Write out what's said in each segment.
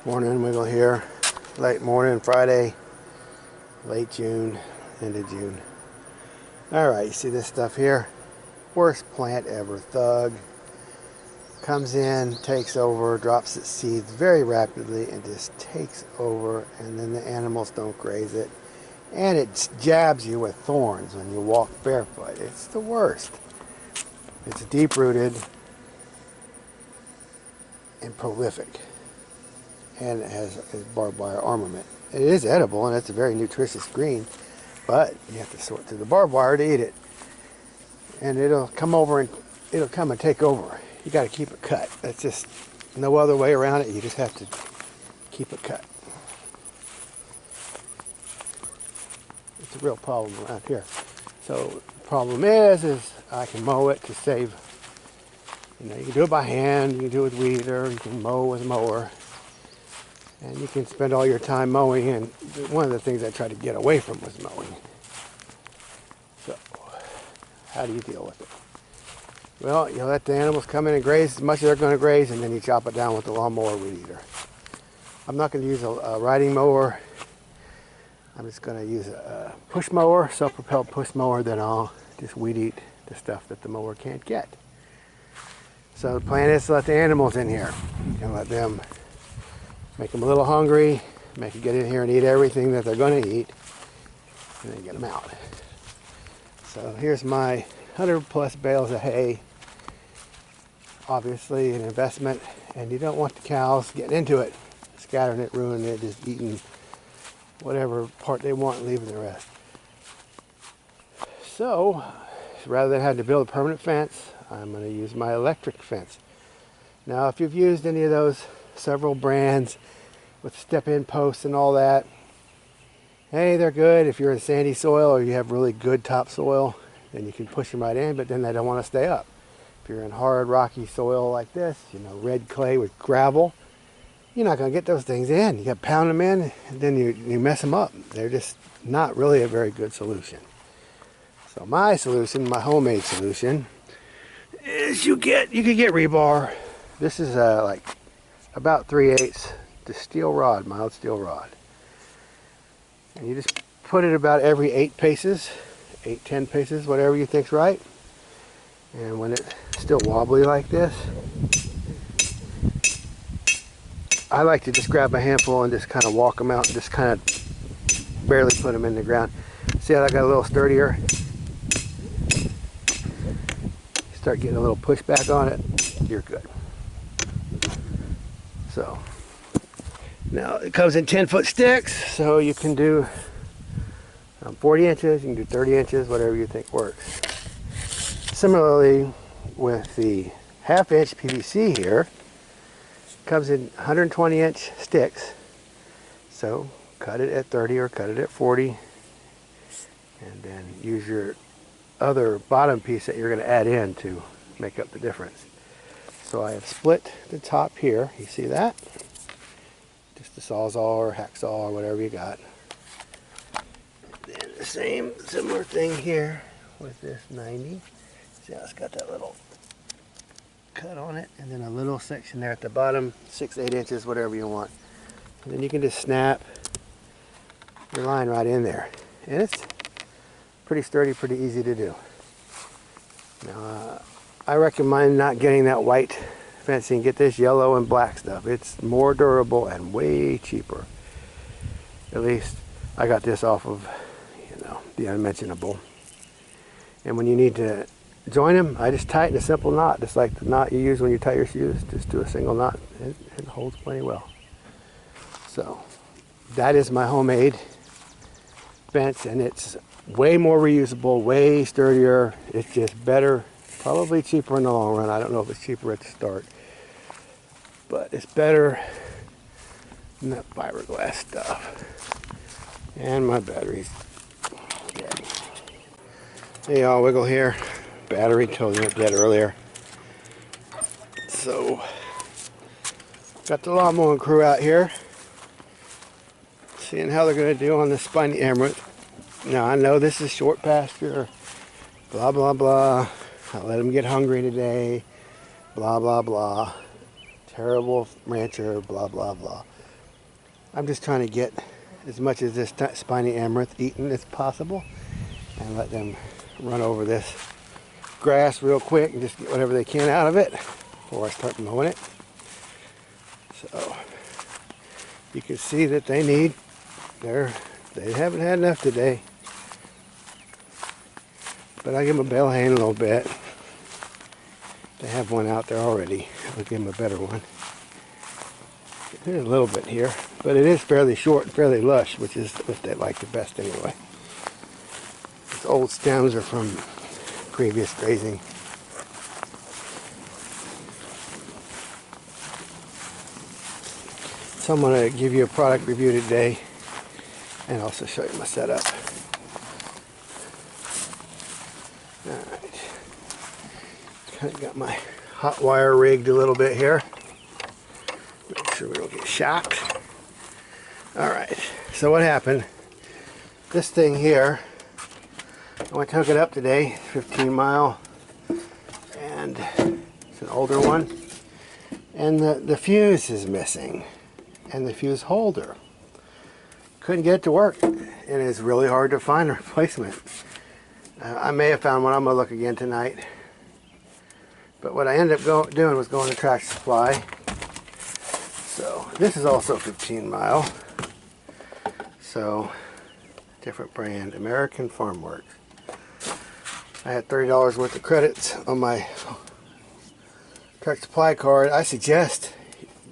Morning, Wiggle here. Late morning, Friday, late June, end of June. Alright, you see this stuff here? Worst plant ever. Thug. Comes in, takes over, drops its seeds very rapidly, and just takes over, and then the animals don't graze it. And it jabs you with thorns when you walk barefoot. It's the worst. It's deep-rooted and prolific. And it has a barbed wire armament. It is edible, and it's a very nutritious green, but you have to sort through the barbed wire to eat it. And it'll come over and it'll come and take over. You got to keep it cut. That's just no other way around it. You just have to keep it cut. It's a real problem around here. So the problem is I can mow it to save. You know, you can do it by hand, you can do it with weeder, you can mow with a mower. And you can spend all your time mowing, and one of the things I tried to get away from was mowing. So, how do you deal with it? Well, you let the animals come in and graze as much as they're going to graze, and then you chop it down with the lawnmower weed eater. I'm not going to use a riding mower. I'm just going to use a push mower, self-propelled push mower, then I'll just weed eat the stuff that the mower can't get. So the plan is to let the animals in here and let them make them a little hungry, make them get in here and eat everything that they're going to eat, and then get them out. So here's my 100+ bales of hay. Obviously an investment, and you don't want the cows getting into it, scattering it, ruining it, just eating whatever part they want and leaving the rest. So rather than having to build a permanent fence, I'm going to use my electric fence. Now if you've used any of those several brands with step-in posts and all that, hey, they're good if you're in sandy soil or you have really good topsoil, then you can push them right in, but then they don't want to stay up. If you're in hard rocky soil like this, you know, red clay with gravel, you're not going to get those things in. You got to pound them in, and then you mess them up. They're just not really a very good solution. So my solution, my homemade solution, is you could get rebar. This is like about 3/8 the steel rod, mild steel rod. And you just put it about every 8 paces, 8-10 paces, whatever you think's right. And when it's still wobbly like this, I like to just grab a handful and just kind of walk them out and just kind of barely put them in the ground. See how I got a little sturdier? Start getting a little pushback on it, you're good. So now it comes in 10-foot sticks, so you can do 40 inches, you can do 30 inches, whatever you think works. Similarly with the 1/2 inch PVC here, comes in 120-inch sticks, so cut it at 30 or cut it at 40, and then use your other bottom piece that you're going to add in to make up the difference. So I have split the top here, you see that? Just a sawzall or hacksaw or whatever you got. Then the similar thing here with this 90. See how it's got that little cut on it, and then a little section there at the bottom, 6-8 inches, whatever you want. And then you can just snap your line right in there. And it's pretty sturdy, pretty easy to do. Now, I recommend not getting that white fencing. Get this yellow and black stuff. It's more durable and way cheaper. At least I got this off of, you know, the unmentionable. And when you need to join them, I just tighten a simple knot, just like the knot you use when you tie your shoes. Just do a single knot. It holds plenty well. So that is my homemade fence, and it's way more reusable, way sturdier. It's just better, probably cheaper in the long run. I don't know if it's cheaper at the start, but it's better than that fiberglass stuff. And my battery's dead. Hey y'all, Wiggle here. Battery told me it dead earlier. So got the lawn mowing crew out here, seeing how they're going to do on the Spiny amaranth. Now I know this is short pasture, blah blah blah. I let them get hungry today, blah blah blah. Terrible rancher, blah blah blah. I'm just trying to get as much of this spiny amaranth eaten as possible and let them run over this grass real quick and just get whatever they can out of it before I start mowing it. So you can see that they haven't had enough today. But I give them a bale hay in a little bit. They have one out there already. I'll give them a better one. There's a little bit here, but it is fairly short and fairly lush, which is what they like the best anyway. These old stems are from previous grazing. So I'm going to give you a product review today and also show you my setup. Alright, kind of got my hot wire rigged a little bit here. Make sure we don't get shocked. Alright, so what happened? This thing here, I went to hook it up today, 15 mile, and it's an older one. And the fuse is missing, and the fuse holder. Couldn't get it to work, and it's really hard to find a replacement. I may have found one. I'm going to look again tonight. But what I ended up doing was going to Tractor Supply. So this is also 15 mile. So different brand, American Farm Works. I had $30 worth of credits on my Tractor Supply card. I suggest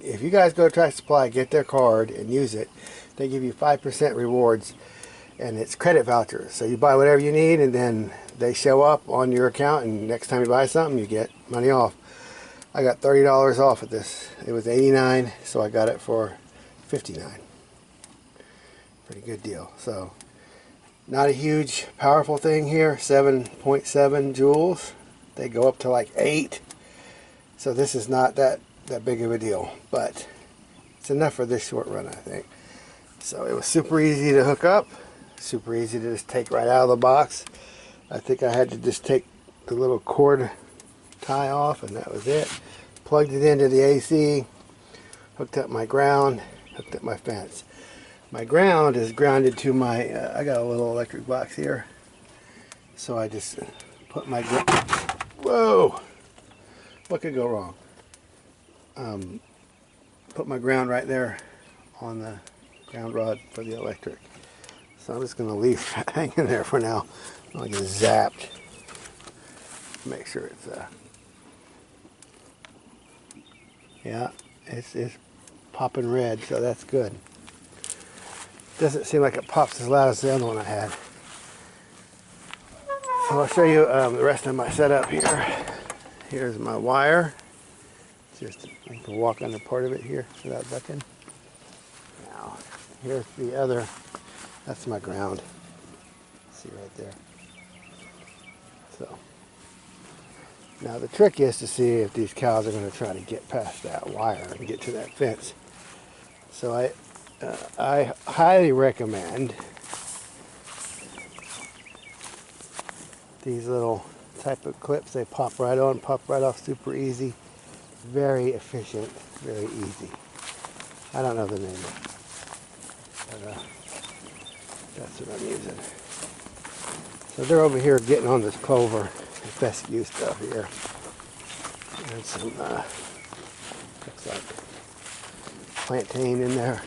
if you guys go to Tractor Supply, get their card and use it. They give you 5% rewards, and it's credit vouchers. So you buy whatever you need, and then they show up on your account, and next time you buy something, you get money off. I got $30 off of this. It was $89, so I got it for $59. Pretty good deal. So not a huge, powerful thing here. 7.7 joules. They go up to like 8. So this is not that big of a deal, but it's enough for this short run, I think. So it was super easy to hook up, super easy to just take right out of the box. I think I had to just take the little cord tie off, and that was it. Plugged it into the AC, hooked up my ground, hooked up my fence. My ground is grounded to my, I got a little electric box here. So I just put my, whoa, what could go wrong? Put my ground right there on the ground rod for the electric. So I'm just going to leave that hanging there for now. I'll get zapped. Make sure it's yeah, it's popping red, so that's good. Doesn't seem like it pops as loud as the other one I had. So I'll show you the rest of my setup here. Here's my wire. Just I can walk under part of it here without ducking. Now, here's the other. That's my ground. See right there. So now the trick is to see if these cows are going to try to get past that wire and get to that fence. So I highly recommend these little type of clips. They pop right on, pop right off, super easy. Very efficient, very easy. I don't know the name of it, but that's what I'm using. So they're over here getting on this clover and fescue stuff here. And some, looks like plantain in there.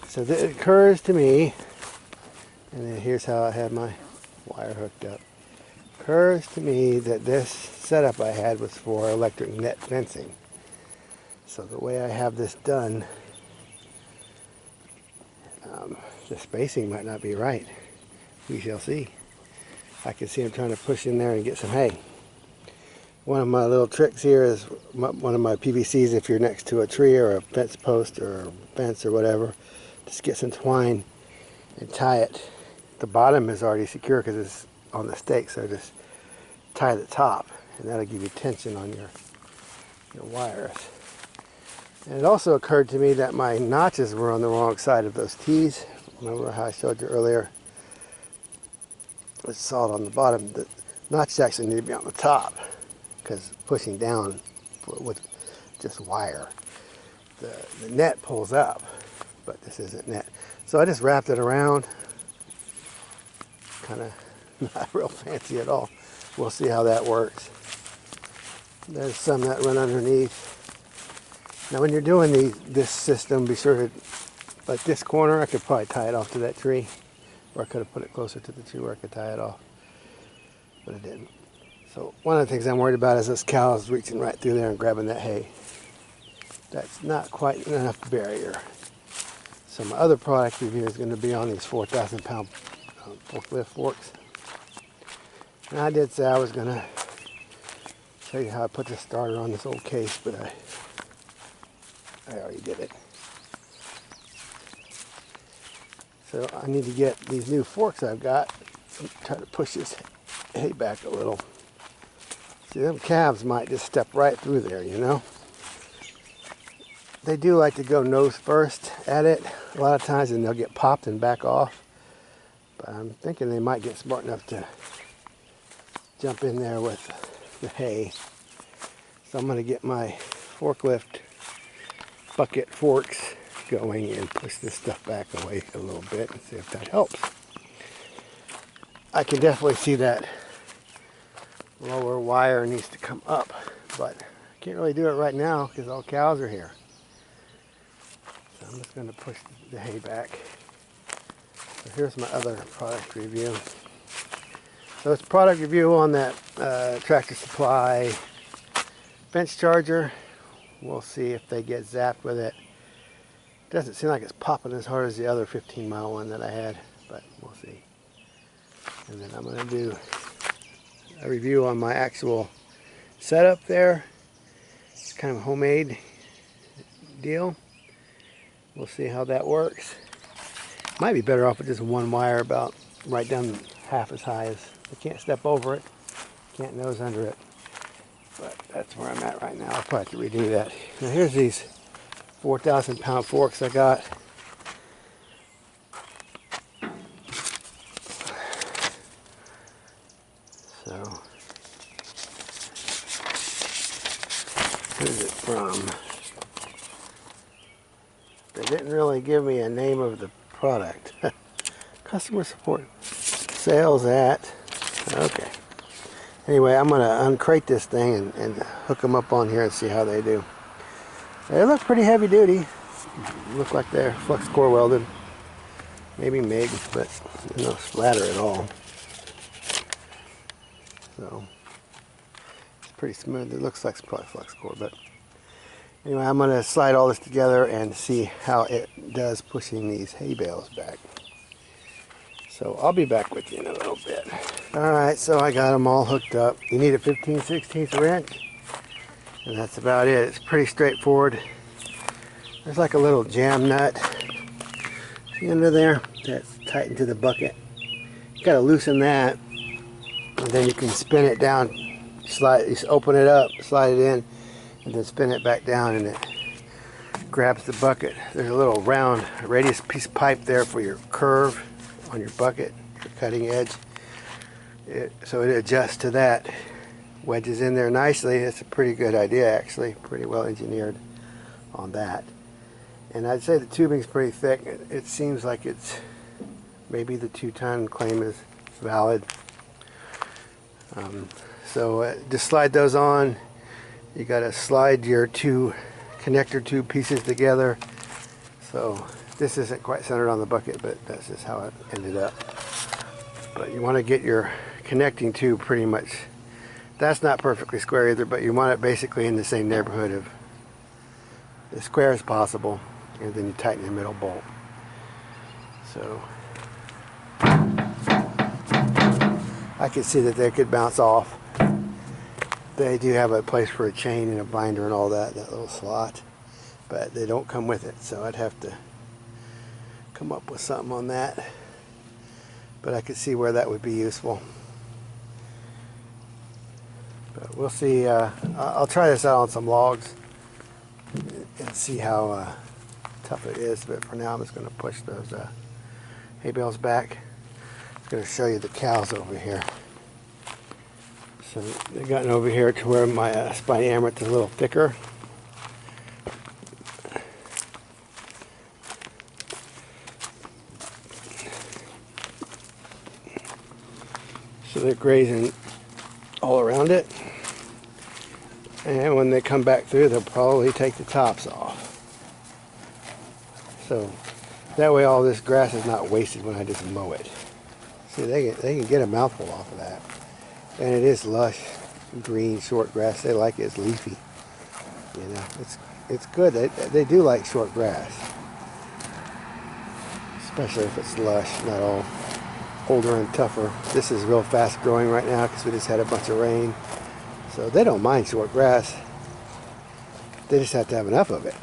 So it occurs to me, and then here's how I had my wire hooked up. Occurs to me that this setup I had was for electric net fencing. So the way I have this done, the spacing might not be right. We shall see. I can see him trying to push in there and get some hay. One of my little tricks here is one of my PVCs. If you're next to a tree or a fence post or a fence or whatever, just get some twine and tie it. The bottom is already secure because it's on the stake, so just tie the top, and that'll give you tension on your wires. And it also occurred to me that my notches were on the wrong side of those T's. Remember how I showed you earlier? It's solid on the bottom. The notches actually need to be on the top, because pushing down with just wire, the net pulls up, but this isn't net. So I just wrapped it around, kind of not real fancy at all. We'll see how that works. There's some that run underneath. Now when you're doing this system, be sure to, like this corner, I could probably tie it off to that tree, or I could have put it closer to the tree where I could tie it off, but I didn't. So one of the things I'm worried about is this cow's reaching right through there and grabbing that hay. That's not quite enough barrier. So my other product review is going to be on these 4,000 pound forklift forks. And I did say I was going to show you how I put the starter on this old case, but I already did it. So I need to get these new forks I've got and try to push this hay back a little. See, them calves might just step right through there, you know. They do like to go nose first at it a lot of times, and they'll get popped and back off. But I'm thinking they might get smart enough to jump in there with the hay. So I'm going to get my forklift bucket forks going and push this stuff back away a little bit and see if that helps. I can definitely see that lower wire needs to come up, but I can't really do it right now because all cows are here. So I'm just going to push the hay back. So here's my other product review. So it's product review on that Tractor Supply bench charger. We'll see if they get zapped with it. Doesn't seem like it's popping as hard as the other 15-mile one that I had, but we'll see. And then I'm going to do a review on my actual setup there. It's kind of a homemade deal. We'll see how that works. Might be better off with just one wire about right down half as high as I can't step over it, can't nose under it. But that's where I'm at right now. I'll probably have to redo that. Now here's these 4,000 pound forks I got. So, who's it from? They didn't really give me a name of the product. Customer support. Sales at. Okay. Anyway, I'm going to uncrate this thing and hook them up on here and see how they do. They look pretty heavy duty. Look like they're flux core welded. Maybe MIG, but no splatter at all. So it's pretty smooth. It looks like it's probably flux core, but anyway, I'm going to slide all this together and see how it does pushing these hay bales back. So I'll be back with you in a little bit. Alright, so I got them all hooked up. You need a 15/16 wrench, and that's about it. It's pretty straightforward. There's like a little jam nut under there that's tightened to the bucket. You gotta loosen that, and then you can spin it down. You just open it up, slide it in, and then spin it back down, and it grabs the bucket. There's a little round radius piece of pipe there for your curve on your bucket, your cutting edge. So it adjusts to that, wedges in there nicely. It's a pretty good idea, actually, pretty well engineered on that. And I'd say the tubing's pretty thick. It seems like it's maybe the 2-ton claim is valid. So just slide those on. You got to slide your two connector tube pieces together. So this isn't quite centered on the bucket, but that's just how it ended up. But you want to get your connecting tube pretty much, that's not perfectly square either, but you want it basically in the same neighborhood of as square as possible, and then you tighten the middle bolt. So I could see that they could bounce off. They do have a place for a chain and a binder and all that little slot, but they don't come with it, so I'd have to come up with something on that. But I could see where that would be useful. But we'll see. I'll try this out on some logs and see how tough it is. But for now, I'm just going to push those hay bales back. I'm going to show you the cows over here. So they've gotten over here to where my Spiny amaranth is a little thicker. So they're grazing all around it. And when they come back through, they'll probably take the tops off. So that way all this grass is not wasted when I just mow it. See, they can get a mouthful off of that. And it is lush, green, short grass. They like it. It's leafy. You know, it's good. They do like short grass. Especially if it's lush, not all older and tougher. This is real fast growing right now because we just had a bunch of rain. So they don't mind short grass. They just have to have enough of it.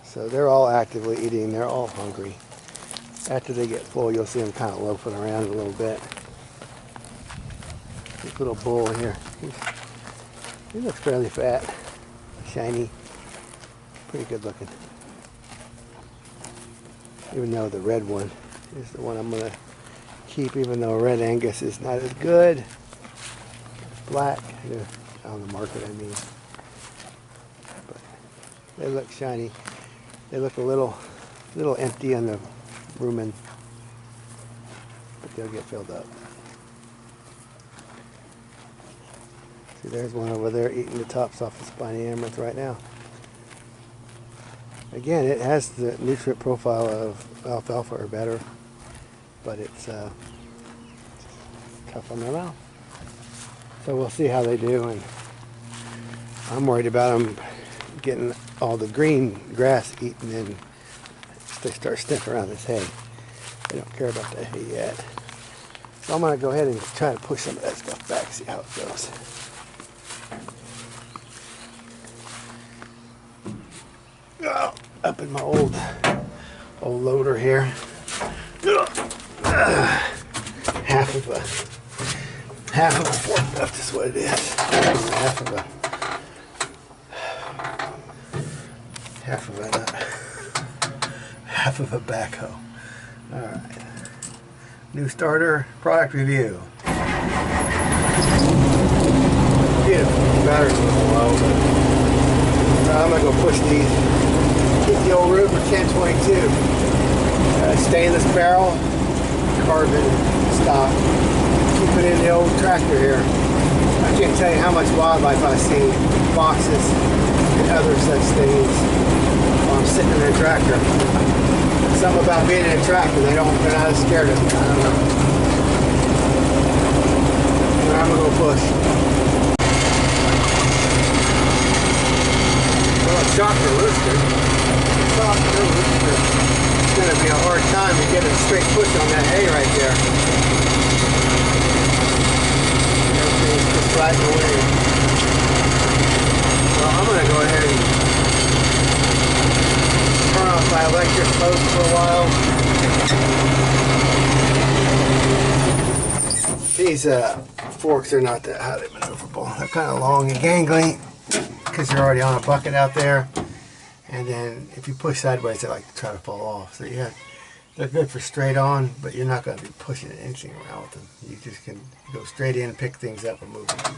So they're all actively eating. They're all hungry. After they get full, you'll see them kind of loafing around a little bit. This little bull here, he looks fairly fat, shiny, pretty good looking. Even though the red one is the one I'm going to keep, even though red Angus is not as good. It's black. They're on the market, I mean. But they look shiny. They look a little empty on the rumen, but they'll get filled up. See, there's one over there eating the tops off the spiny amaranth right now. Again, it has the nutrient profile of alfalfa or better, but it's tough on their mouth. So we'll see how they do, and I'm worried about them getting all the green grass eaten and they start sniffing around this hay. They don't care about the hay yet. So I'm going to go ahead and try to push some of that stuff back, see how it goes. Oh, up in my old loader here. Half of a forklift is what it is. Half of a backhoe. All right. New starter product review. Beautiful. Battery's a little low, but I'm gonna go push these. Keep the old Ruger 1022. Stainless barrel, carbon stock. Keep it in the old tractor here. I can't tell you how much wildlife I see, foxes and other such things while I'm sitting in a tractor. Something about being in a tractor, they're not as scared of me. I don't know. But I'm gonna go push. Well, it's shocker rooster. It's gonna be a hard time to get a straight push on that hay right there. Everything's just riding away. Well, I'm gonna go ahead and turn off my electric motor for a while. These forks are not that highly maneuverable. They're kind of long and gangly because you're already on a bucket out there. And then if you push sideways, they like to try to fall off. So they're good for straight on, but you're not going to be pushing anything around with them. You just can go straight in, pick things up, and move them.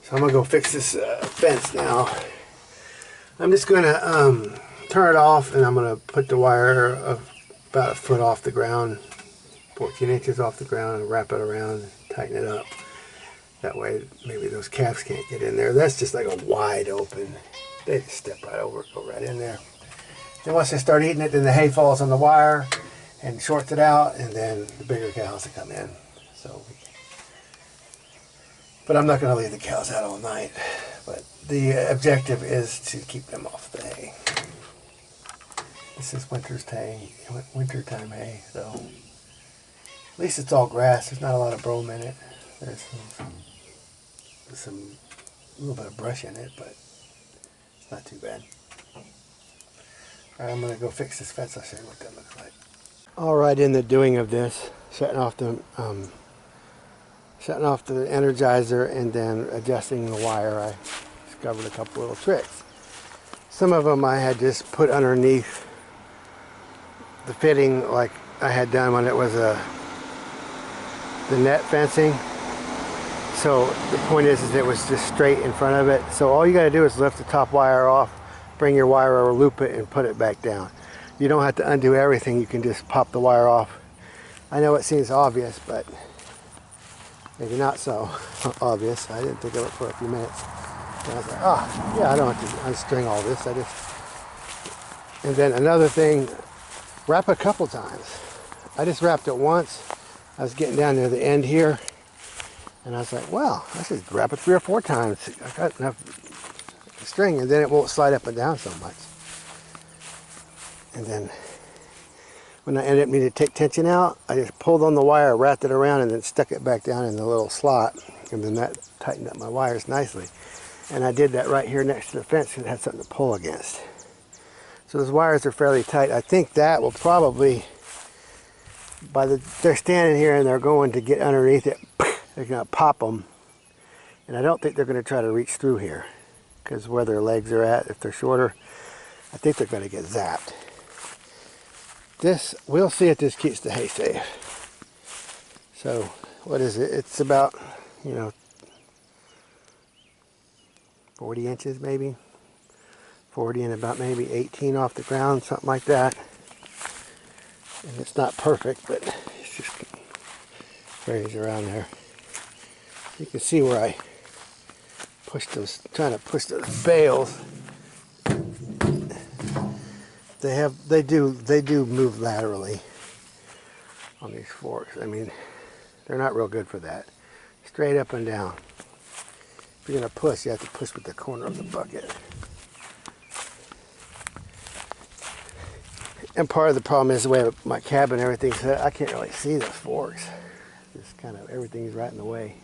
So I'm going to go fix this fence now. I'm just going to turn it off, and I'm going to put the wire about a foot off the ground, 14 inches off the ground, and wrap it around and tighten it up. That way maybe those calves can't get in there. That's just like a wide open. They just step right over it, go right in there. Then once they start eating it, then the hay falls on the wire and shorts it out, and then the bigger cows will come in. So, but I'm not going to leave the cows out all night. But the objective is to keep them off the hay. This is wintertime hay, so at least it's all grass. There's not a lot of brome in it. There's a little bit of brush in it, but it's not too bad. Alright, I'm going to go fix this fence. I'll show you what that looks like. Alright, in the doing of this, shutting off the energizer and then adjusting the wire, I discovered a couple little tricks. Some of them I had just put underneath the fitting like I had done when it was the net fencing. So the point is it was just straight in front of it. So all you got to do is lift the top wire off, bring your wire over, loop it, and put it back down. you don't have to undo everything. You can just pop the wire off. I know it seems obvious, but maybe not so obvious. I didn't think of it for a few minutes. And I was like, oh, yeah, I don't have to unstring all this. And then another thing, wrap a couple times. I just wrapped it once. I was getting down near the end here, and I was like, well, I should wrap it 3 or 4 times. I got enough string, and then it won't slide up and down so much. And then when I ended up needing to take tension out, I just pulled on the wire, wrapped it around, and then stuck it back down in the little slot. And then that tightened up my wires nicely. And I did that right here next to the fence because it had something to pull against. So those wires are fairly tight. I think that will probably, they're standing here and they're going to get underneath it, they're going to pop them. And I don't think they're going to try to reach through here, because where their legs are at, if they're shorter, I think they're going to get zapped. We'll see if this keeps the hay safe. So, what is it? It's about, 40 inches maybe. 40 and about maybe 18 off the ground, something like that. And it's not perfect, but it's just varies around there. You can see where I trying to push those bales. They do move laterally on these forks. I mean, they're not real good for that. Straight up and down. If you're gonna push, you have to push with the corner of the bucket. And part of the problem is the way my cabin and everything's set. I can't really see those forks. Just kind of everything's right in the way.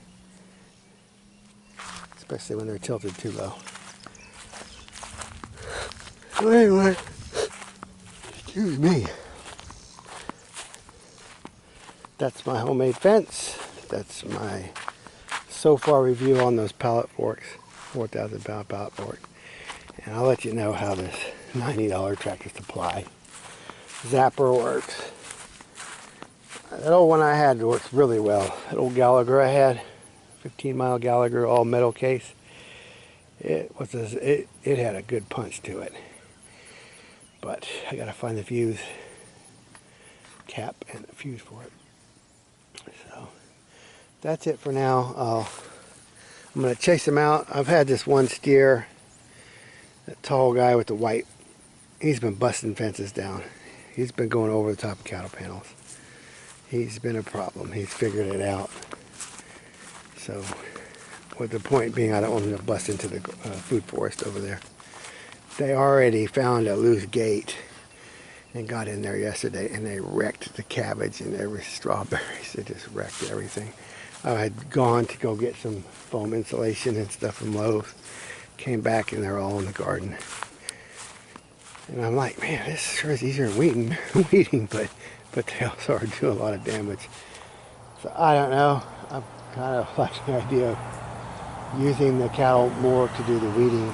Especially when they're tilted too low. So anyway, excuse me. That's my homemade fence. That's my so far review on those pallet forks, 4,000 pound pallet fork. And I'll let you know how this $90 Tractor Supply zapper works. That old one I had works really well. That old Gallagher I had, 15-mile Gallagher, all metal case. It had a good punch to it. But I gotta find the fuse cap and the fuse for it. So that's it for now. I'm gonna chase them out. I've had this one steer, that tall guy with the white. He's been busting fences down. He's been going over the top of cattle panels. He's been a problem. He's figured it out. So, with the point being, I don't want him to bust into the food forest over there. They already found a loose gate and got in there yesterday, and they wrecked the cabbage and every strawberries. They just wrecked everything. I had gone to go get some foam insulation and stuff from Lowe's. Came back and they're all in the garden. And I'm like, man, this sure is easier than weeding, but they also are doing a lot of damage. So I don't know. I'm kind of like the idea of using the cattle more to do the weeding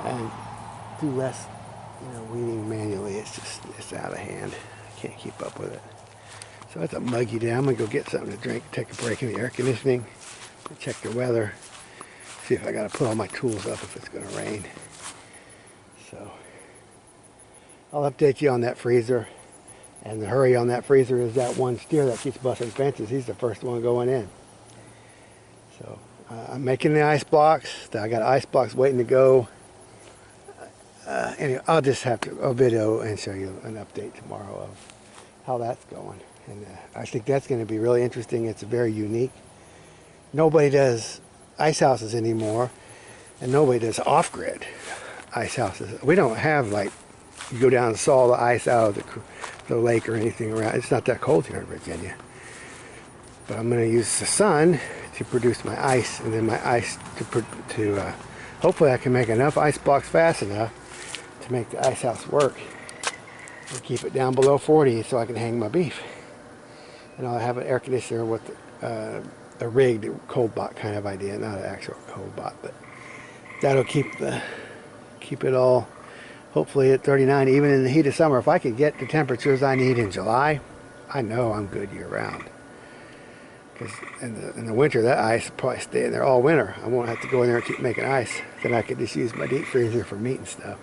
and do less, weeding manually. It's out of hand. I can't keep up with it. So it's a muggy day. I'm gonna go get something to drink, take a break in the air conditioning, check the weather, see if I gotta put all my tools up if it's gonna rain. So I'll update you on that freezer. And the hurry on that freezer is that one steer that keeps busting fences. He's the first one going in. So I'm making the ice blocks. I got ice blocks waiting to go. Anyway, I'll just have a video and show you an update tomorrow of how that's going. And I think that's going to be really interesting. It's very unique. Nobody does ice houses anymore, and nobody does off-grid ice houses. We don't have, like, you go down and saw the ice out of the lake or anything around. It's not that cold here in Virginia. But I'm going to use the sun to produce my ice, and then my ice to hopefully I can make enough ice blocks fast enough to make the ice house work and keep it down below 40 so I can hang my beef. And I'll have an air conditioner with a rigged cold bot kind of idea, not an actual cold bot, but that'll keep it all hopefully at 39 even in the heat of summer. If I could get the temperatures I need in July, I know I'm good year round. Because in the winter, that ice will probably stay in there all winter. I won't have to go in there and keep making ice. Then I could just use my deep freezer for meat and stuff.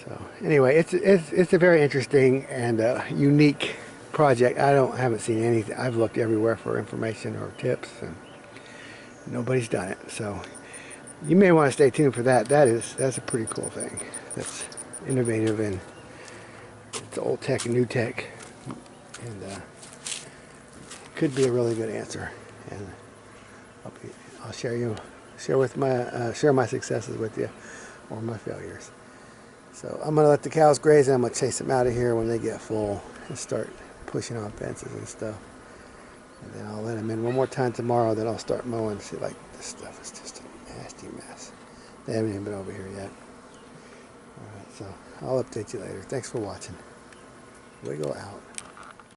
So anyway, it's a very interesting and unique project. haven't seen anything. I've looked everywhere for information or tips, and nobody's done it. So you may want to stay tuned for that. That's a pretty cool thing. That's innovative, and it's old tech and new tech, and could be a really good answer. And I'll share my successes with you, or my failures. So I'm gonna let the cows graze, and I'm gonna chase them out of here when they get full and start pushing on fences and stuff. And then I'll let them in one more time tomorrow. Then I'll start mowing. See, like, this stuff is just a nasty mess. They haven't even been over here yet. All right, so I'll update you later. Thanks for watching. Wiggle out.